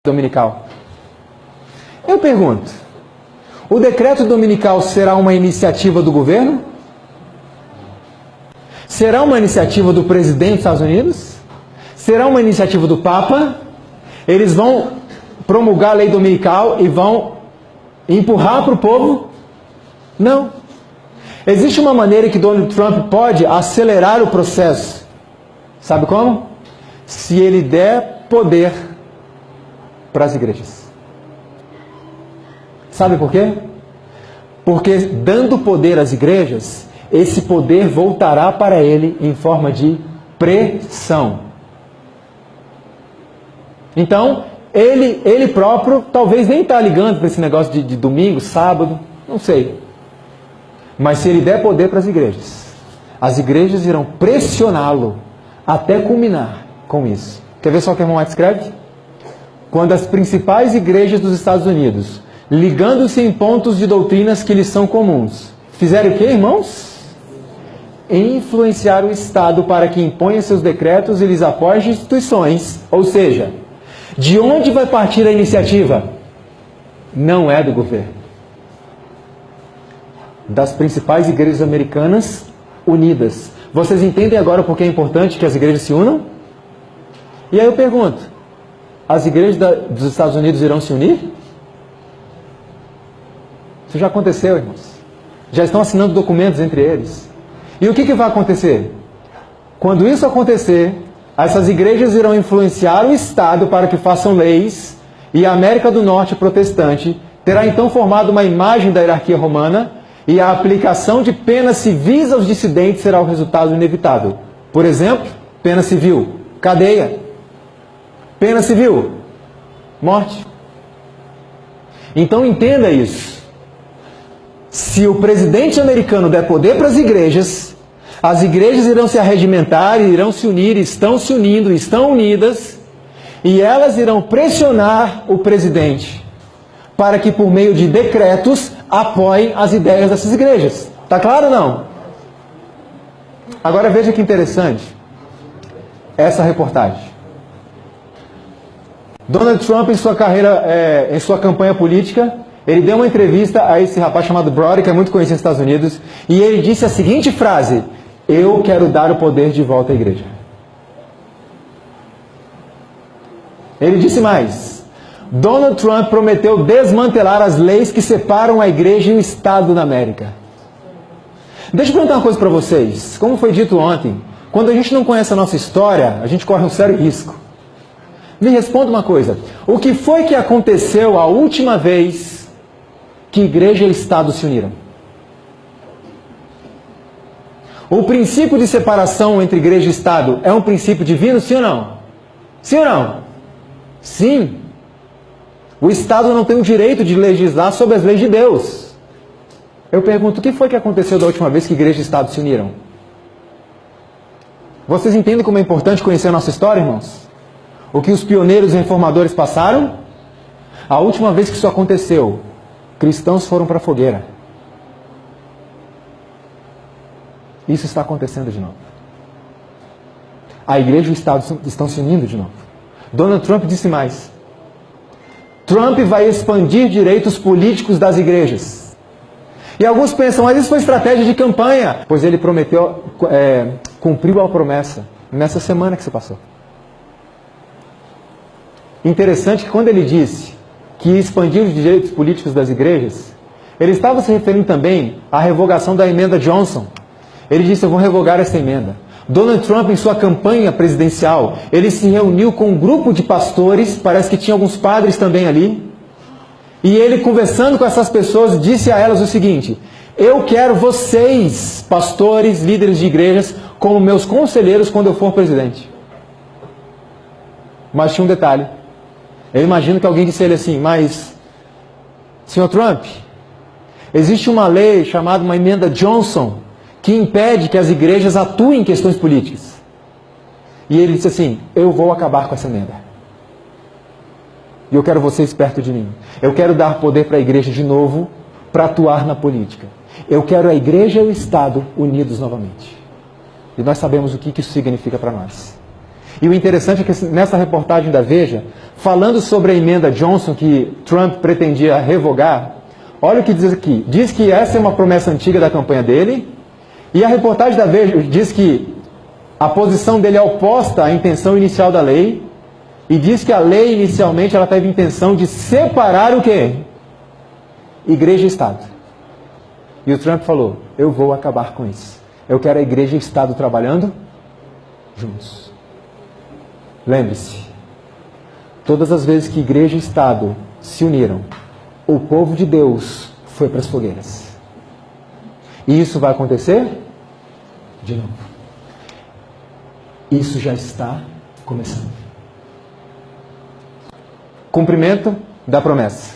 dominical. Eu pergunto, o decreto dominical será uma iniciativa do governo? Será uma iniciativa do presidente dos Estados Unidos? Será uma iniciativa do Papa? Eles vão promulgar a lei dominical e vão empurrar para o povo? Não. Existe uma maneira que Donald Trump pode acelerar o processo. Sabe como? Se ele der poder para as igrejas. Sabe por quê? Porque dando poder às igrejas, esse poder voltará para ele em forma de pressão. Então, ele próprio talvez nem está ligando para esse negócio de domingo, sábado, não sei. Mas se ele der poder para as igrejas irão pressioná-lo até culminar com isso. Quer ver só o que o irmão White escreve? Quando as principais igrejas dos Estados Unidos, ligando-se em pontos de doutrinas que lhes são comuns, fizeram o que, irmãos? Influenciar o Estado para que imponha seus decretos e lhes apoie as instituições. Ou seja, de onde vai partir a iniciativa? Não é do governo. Das principais igrejas americanas unidas. Vocês entendem agora por que é importante que as igrejas se unam? E aí eu pergunto, as igrejas dos Estados Unidos irão se unir? Isso já aconteceu, irmãos. Já estão assinando documentos entre eles. E o que vai acontecer? Quando isso acontecer, essas igrejas irão influenciar o Estado para que façam leis, e a América do Norte protestante terá então formado uma imagem da hierarquia romana, e a aplicação de penas civis aos dissidentes será o resultado inevitável. Por exemplo, pena civil, cadeia. Pena civil, morte. Então entenda isso. Se o presidente americano der poder para as igrejas irão se arregimentar, irão se unir, estão se unindo, estão unidas, e elas irão pressionar o presidente para que por meio de decretos apoiem as ideias dessas igrejas. Tá claro ou não? Agora veja que interessante essa reportagem. Donald Trump, em sua carreira, em sua campanha política, ele deu uma entrevista a esse rapaz chamado Brody, que é muito conhecido nos Estados Unidos, e ele disse a seguinte frase: eu quero dar o poder de volta à igreja. Ele disse mais: Donald Trump prometeu desmantelar as leis que separam a igreja e o Estado da América. Deixa eu perguntar uma coisa para vocês. Como foi dito ontem, quando a gente não conhece a nossa história, a gente corre um sério risco. Me responda uma coisa. O que foi que aconteceu a última vez que igreja e Estado se uniram? O princípio de separação entre igreja e Estado é um princípio divino, sim ou não? Sim ou não? Sim. O Estado não tem o direito de legislar sobre as leis de Deus. Eu pergunto, o que foi que aconteceu da última vez que igreja e Estado se uniram? Vocês entendem como é importante conhecer a nossa história, irmãos? O que os pioneiros e reformadores passaram? A última vez que isso aconteceu, cristãos foram para a fogueira. Isso está acontecendo de novo. A igreja e o Estado estão se unindo de novo. Donald Trump disse mais: Trump vai expandir direitos políticos das igrejas. E alguns pensam, mas isso foi estratégia de campanha. Pois ele prometeu, cumpriu a promessa nessa semana que se passou. Interessante que quando ele disse que ia expandir os direitos políticos das igrejas, ele estava se referindo também à revogação da emenda Johnson. Ele disse, eu vou revogar essa emenda. Donald Trump, em sua campanha presidencial, ele se reuniu com um grupo de pastores, parece que tinha alguns padres também ali, e ele, conversando com essas pessoas, disse a elas o seguinte: eu quero vocês, pastores, líderes de igrejas, como meus conselheiros quando eu for presidente. Mas tinha um detalhe. Eu imagino que alguém disse a ele assim, mas, senhor Trump, existe uma lei chamada uma emenda Johnson que impede que as igrejas atuem em questões políticas. E ele disse assim, eu vou acabar com essa emenda. E eu quero vocês perto de mim. Eu quero dar poder para a igreja de novo para atuar na política. Eu quero a igreja e o Estado unidos novamente. E nós sabemos o que isso significa para nós. E o interessante é que nessa reportagem da Veja, falando sobre a emenda Johnson que Trump pretendia revogar, olha o que diz aqui. Diz que essa é uma promessa antiga da campanha dele, e a reportagem da Veja diz que a posição dele é oposta à intenção inicial da lei, e diz que a lei inicialmente ela teve a intenção de separar o quê? Igreja e Estado. E o Trump falou, eu vou acabar com isso. Eu quero a igreja e o Estado trabalhando juntos. Lembre-se, todas as vezes que igreja e Estado se uniram, o povo de Deus foi para as fogueiras. E isso vai acontecer de novo. Isso já está começando. Cumprimento da promessa.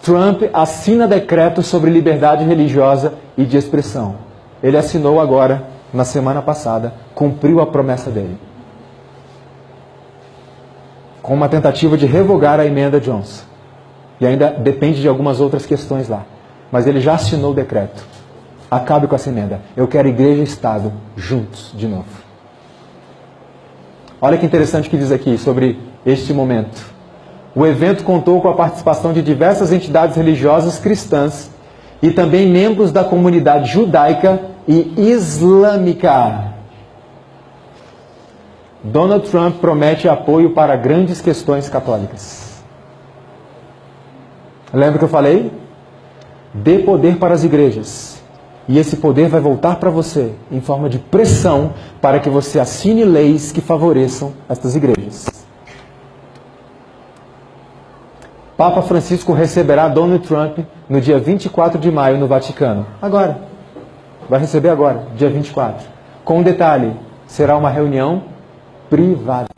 Trump assina decreto sobre liberdade religiosa e de expressão. Ele assinou agora, na semana passada, cumpriu a promessa dele. Com uma tentativa de revogar a emenda Johnson. E ainda depende de algumas outras questões lá. Mas ele já assinou o decreto. Acabe com essa emenda. Eu quero igreja e Estado juntos de novo. Olha que interessante que diz aqui sobre este momento. O evento contou com a participação de diversas entidades religiosas cristãs e também membros da comunidade judaica e islâmica. Donald Trump promete apoio para grandes questões católicas. Lembra que eu falei? Dê poder para as igrejas. E esse poder vai voltar para você em forma de pressão para que você assine leis que favoreçam estas igrejas. Papa Francisco receberá Donald Trump no dia 24 de maio no Vaticano. Agora. Vai receber agora, dia 24. Com um detalhe, será uma reunião privada.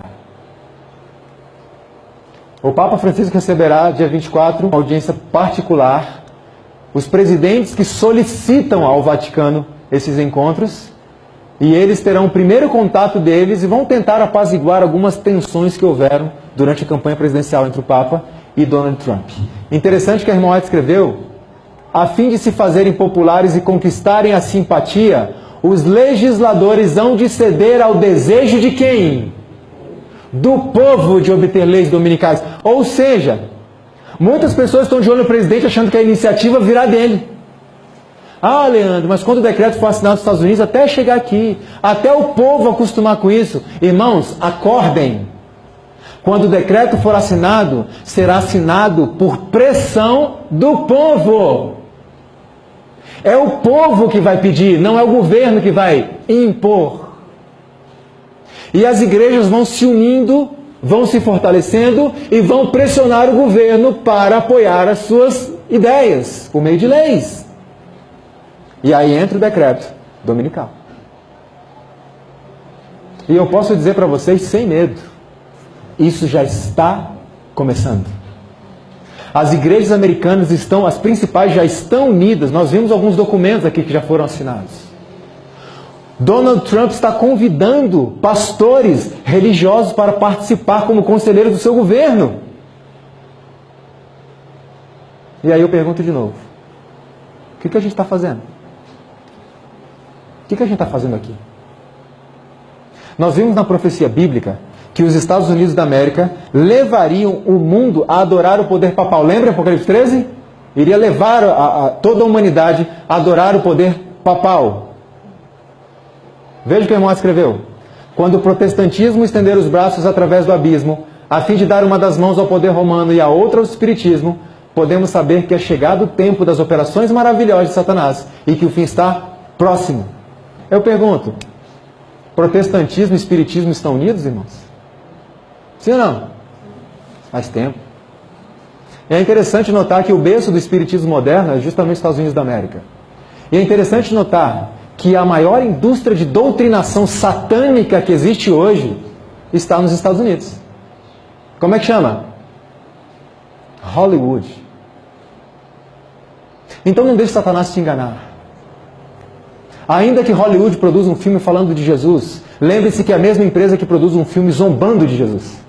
O Papa Francisco receberá, dia 24, uma audiência particular. Os presidentes que solicitam ao Vaticano esses encontros, e eles terão o primeiro contato deles e vão tentar apaziguar algumas tensões que houveram durante a campanha presidencial entre o Papa e Donald Trump. Interessante que a irmã White escreveu, a fim de se fazerem populares e conquistarem a simpatia, os legisladores hão de ceder ao desejo de quem? Do povo de obter leis dominicais. Ou seja, muitas pessoas estão de olho no presidente achando que a iniciativa virá dele. Ah, Leandro, mas quando o decreto for assinado nos Estados Unidos, até chegar aqui, até o povo acostumar com isso. Irmãos, acordem. Quando o decreto for assinado, será assinado por pressão do povo. É o povo que vai pedir, não é o governo que vai impor. E as igrejas vão se unindo, vão se fortalecendo e vão pressionar o governo para apoiar as suas ideias, por meio de leis. E aí entra o decreto dominical. E eu posso dizer para vocês sem medo, isso já está começando. As igrejas americanas as principais já estão unidas. Nós vimos alguns documentos aqui que já foram assinados. Donald Trump está convidando pastores religiosos para participar como conselheiros do seu governo. E aí eu pergunto de novo, o que a gente está fazendo? O que a gente está fazendo aqui? Nós vimos na profecia bíblica que os Estados Unidos da América levariam o mundo a adorar o poder papal. Lembra Apocalipse 13? Iria levar toda a humanidade a adorar o poder papal. Veja o que o irmão escreveu. Quando o protestantismo estender os braços através do abismo, a fim de dar uma das mãos ao poder romano e a outra ao espiritismo, podemos saber que é chegado o tempo das operações maravilhosas de Satanás e que o fim está próximo. Eu pergunto, protestantismo e espiritismo estão unidos, irmãos? Sim ou não? Faz tempo. É interessante notar que o berço do espiritismo moderno é justamente os Estados Unidos da América. E é interessante notar que a maior indústria de doutrinação satânica que existe hoje está nos Estados Unidos. Como é que chama? Hollywood. Então não deixe Satanás te enganar. Ainda que Hollywood produza um filme falando de Jesus, lembre-se que é a mesma empresa que produz um filme zombando de Jesus.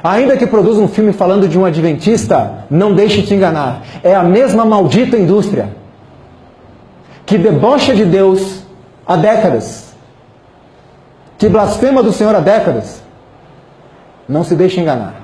Ainda que produza um filme falando de um adventista, não deixe te enganar. É a mesma maldita indústria que debocha de Deus há décadas. que blasfema do Senhor há décadas. Não se deixe enganar.